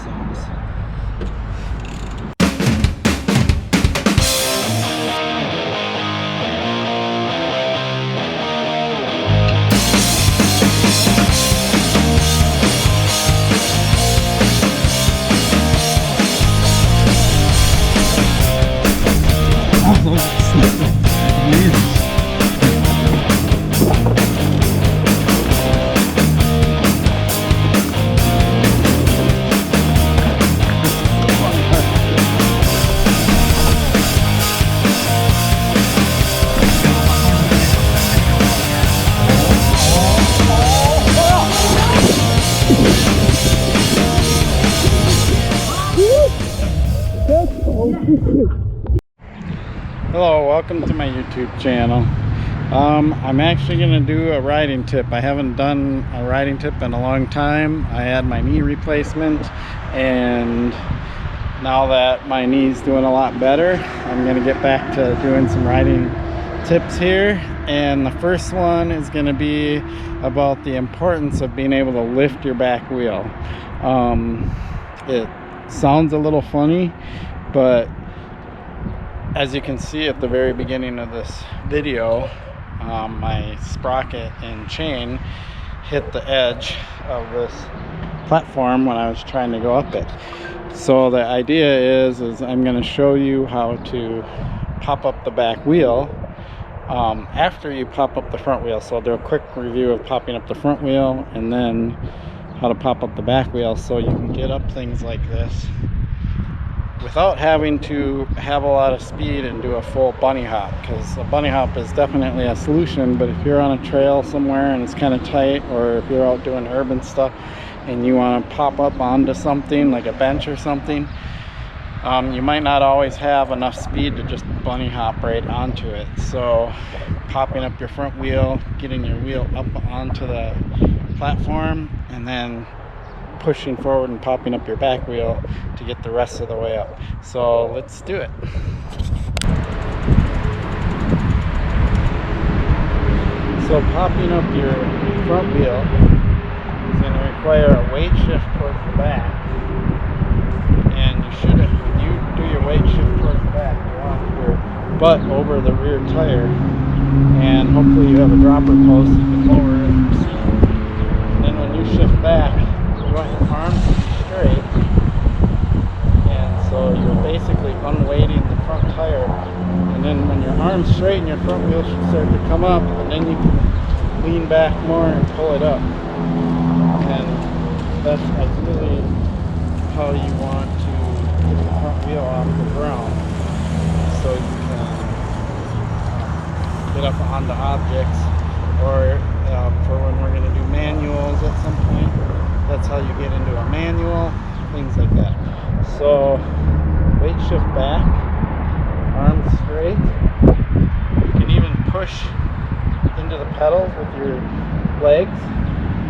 things. Hello, welcome to my YouTube channel. I'm actually going to do a riding tip. I haven't done a riding tip in a long time. I had my knee replacement, and now that my knee's doing a lot better, I'm going to get back to doing some riding tips here. And the first one is going to be about the importance of being able to lift your back wheel. It sounds a little funny, but as you can see at the very beginning of this video, my sprocket and chain hit the edge of this platform when I was trying to go up it. So the idea is I'm going to show you how to pop up the back wheel after you pop up the front wheel. So I'll do a quick review of popping up the front wheel and then how to pop up the back wheel so you can get up things like this without having to have a lot of speed and do a full bunny hop, because a bunny hop is definitely a solution. But if you're on a trail somewhere and it's kind of tight, or if you're out doing urban stuff and you want to pop up onto something like a bench or something, you might not always have enough speed to just bunny hop right onto it. So popping up your front wheel, getting your wheel up onto the platform, and then pushing forward and popping up your back wheel to get the rest of the way up. So let's do it. So popping up your front wheel is going to require a weight shift towards the back, and you should, when you do your weight shift towards the back, you want your butt over the rear tire, and hopefully you have a dropper post so you can lower it and proceed. And then when you shift back, you want your arms to be straight, and so you're basically unweighting the front tire. And then when your arms straight and your front wheel should start to come up, and then you can lean back more and pull it up. And that's ideally how you want to get the front wheel off the ground, so you can get up onto objects, or for when we're going to do manuals at some point. That's how you get into a manual, things like that. So weight shift back, arms straight. You can even push into the pedals with your legs,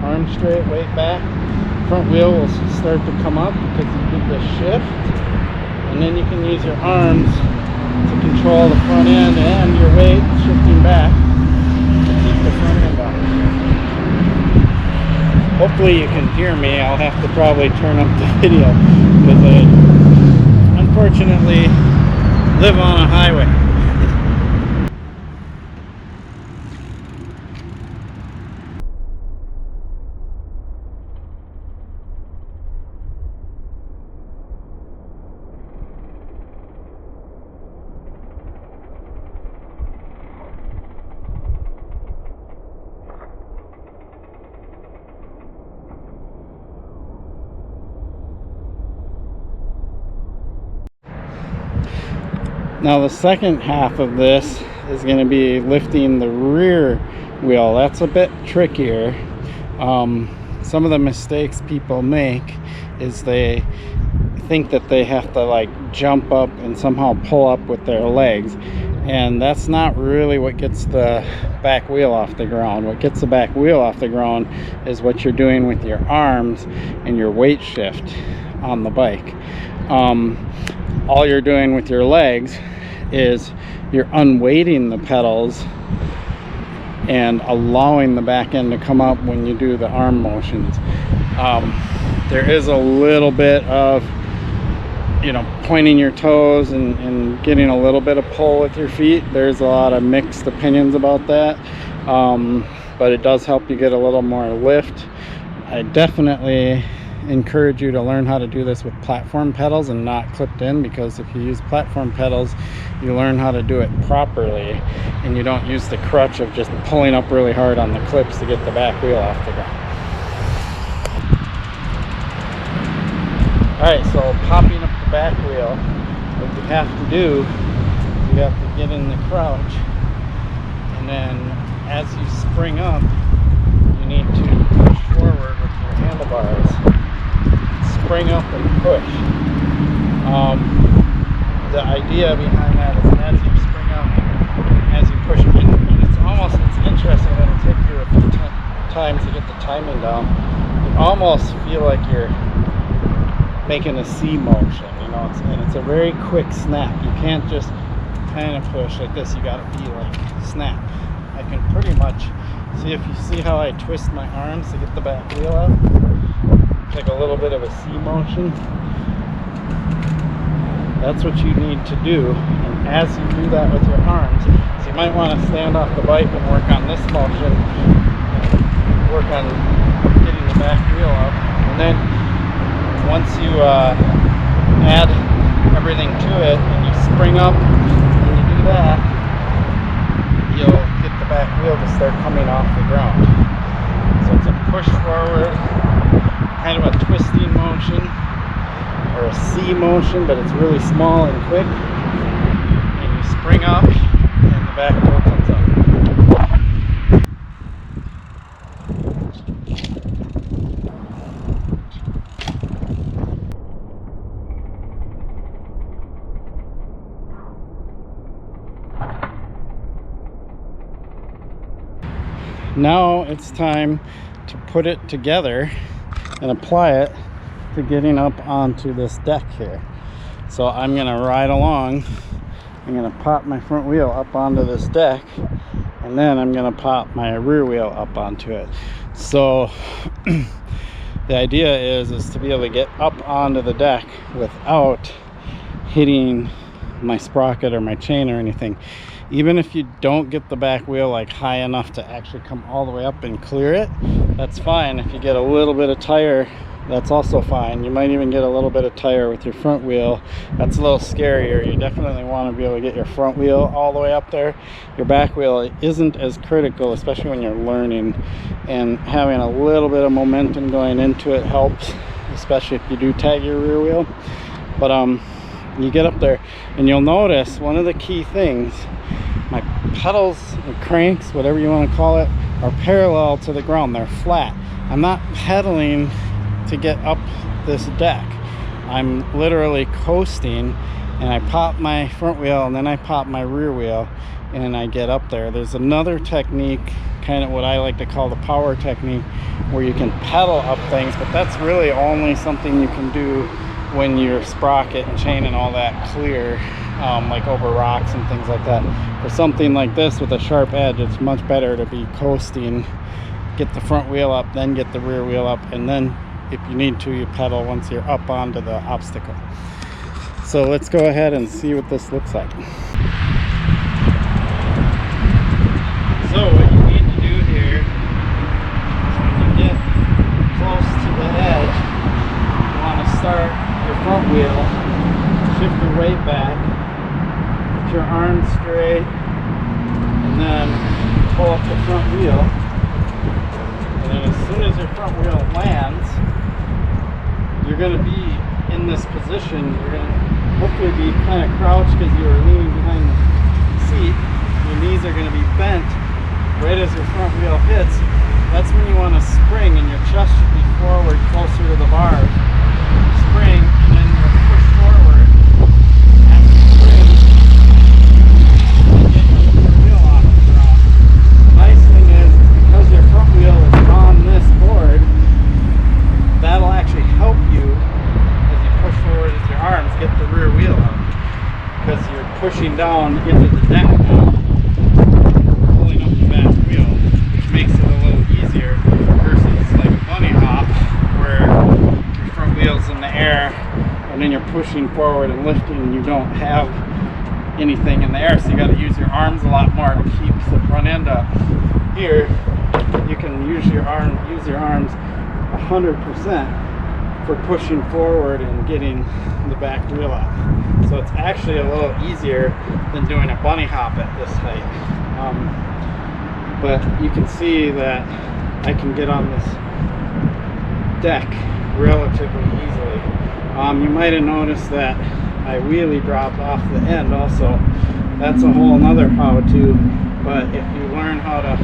arms straight, weight back. Front wheel will start to come up because you did the shift, and then you can use your arms to control the front end and your weight shifting back to keep the front end up. Hopefully you can hear me. I'll have to probably turn up the video because I unfortunately live on a highway. Now the second half of this is going to be lifting the rear wheel. That's a bit trickier. Some of the mistakes people make is they think that they have to like jump up and somehow pull up with their legs, and that's not really what gets the back wheel off the ground. What gets the back wheel off the ground is what you're doing with your arms and your weight shift on the bike. All you're doing with your legs is you're unweighting the pedals and allowing the back end to come up when you do the arm motions. there is a little bit of, you know, pointing your toes and getting a little bit of pull with your feet. There's a lot of mixed opinions about that, but it does help you get a little more lift. I definitely encourage you to learn how to do this with platform pedals and not clipped in, because if you use platform pedals, you learn how to do it properly and you don't use the crutch of just pulling up really hard on the clips to get the back wheel off the ground. Alright, so popping up the back wheel, what you have to do, you have to get in the crouch, and then as you spring up, you need to push forward with your handlebars. Spring up and push. The idea behind that is as you spring up, as you push, and it's interesting that it'll take you a few times to get the timing down. You almost feel like you're making a C motion, you know, and it's a very quick snap. You can't just kind of push like this, you gotta be like snap. I can pretty much see, if you see how I twist my arms to get the back wheel up, like a little bit of a C motion. That's what you need to do. And as you do that with your arms, so you might want to stand off the bike and work on this motion, work on getting the back wheel up, and then once you add everything to it and you spring up and you do that, you'll get the back wheel to start coming off the ground. So it's a push forward, kind of a twisting motion, or a C motion, but it's really small and quick, and you spring up and the back wheel comes up. Now it's time to put it together and apply it to getting up onto this deck here. So I'm gonna ride along, I'm gonna pop my front wheel up onto this deck, and then I'm gonna pop my rear wheel up onto it. So the idea is to be able to get up onto the deck without hitting my sprocket or my chain or anything. Even if you don't get the back wheel like high enough to actually come all the way up and clear it, that's fine. If you get a little bit of tire, that's also fine. You might even get a little bit of tire with your front wheel. That's a little scarier. You definitely want to be able to get your front wheel all the way up there. Your back wheel isn't as critical, especially when you're learning, and having a little bit of momentum going into it helps, especially if you do tag your rear wheel. But you get up there and you'll notice one of the key things, my pedals and cranks, whatever you want to call it, are parallel to the ground. They're flat. I'm not pedaling to get up this deck. I'm literally coasting, and I pop my front wheel and then I pop my rear wheel and I get up there. There's another technique, kind of what I like to call the power technique, where you can pedal up things, but that's really only something you can do when your sprocket and chain and all that clear, like over rocks and things like that. For something like this with a sharp edge, it's much better to be coasting, get the front wheel up, then get the rear wheel up, and then if you need to, you pedal once you're up onto the obstacle. So let's go ahead and see what this looks like. So what you need to do here is when you get close to the edge, you want to start your front wheel, shift your weight back, put your arms straight, and then pull up the front wheel. And then as soon as your front wheel lands, you're going to be in this position. You're going to hopefully be kind of crouched because you are leaning behind the seat. Your knees are going to be bent right as your front wheel hits. That's when you want to spring, and your chest should be forward closer to the bar. Spring, and then you'll push forward. After you spring, you get your front wheel off the ground. The nice thing is, because your front wheel is on this board, that'll actually help you as you push forward with your arms, get the rear wheel out, because you're pushing down into the deck now, pulling up the back wheel, which makes it a little easier versus like a bunny hop where you're pushing forward and lifting and you don't have anything in the air, so you got to use your arms a lot more to keep the front end up. Here you can use your arms 100% for pushing forward and getting the back wheel up. So it's actually a little easier than doing a bunny hop at this height. But you can see that I can get on this deck relatively easily. You might have noticed that I wheelie dropped off the end also. That's a whole nother how-to, but if you learn how to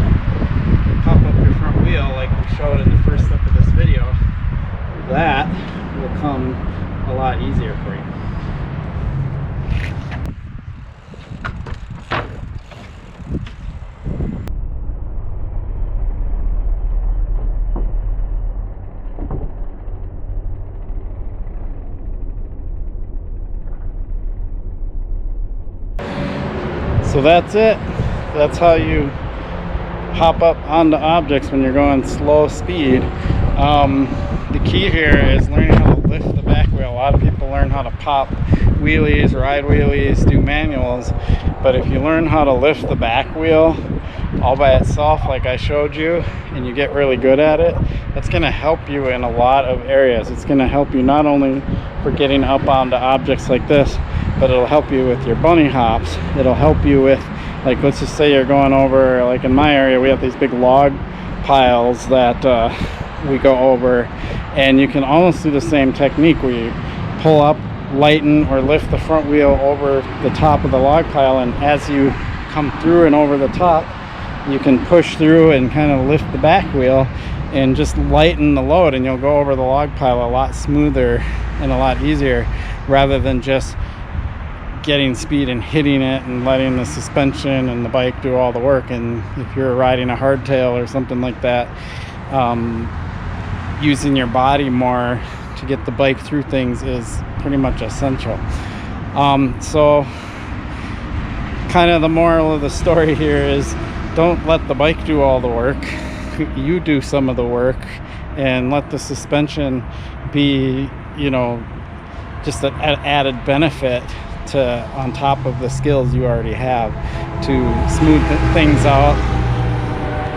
pop up your front wheel like we showed in the first step of this video, that will come a lot easier for you. So that's it. That's how you hop up onto objects when you're going slow speed. The key here is learning how to lift the back wheel. A lot of people learn how to pop wheelies, ride wheelies, do manuals, but if you learn how to lift the back wheel all by itself like I showed you, and you get really good at it, that's going to help you in a lot of areas. It's going to help you not only for getting up onto objects like this, but it'll help you with your bunny hops. It'll help you with, like, let's just say you're going over, like in my area we have these big log piles that we go over, and you can almost do the same technique where you pull up, lighten, or lift the front wheel over the top of the log pile, and as you come through and over the top, you can push through and kind of lift the back wheel and just lighten the load, and you'll go over the log pile a lot smoother and a lot easier, rather than just getting speed and hitting it and letting the suspension and the bike do all the work. And if you're riding a hardtail or something like that, using your body more to get the bike through things is pretty much essential. So kind of the moral of the story here is, don't let the bike do all the work. You do some of the work, and let the suspension be, you know, just an added benefit to on top of the skills you already have to smooth things out.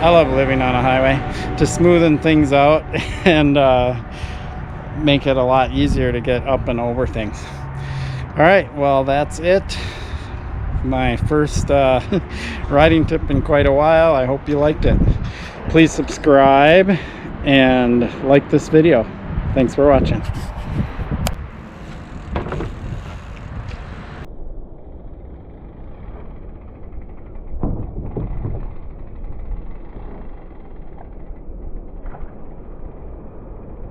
I love living on a highway, to smoothen things out and make it a lot easier to get up and over things. All right, well, that's it. My first riding tip in quite a while. I hope you liked it. Please subscribe and like this video. Thanks for watching.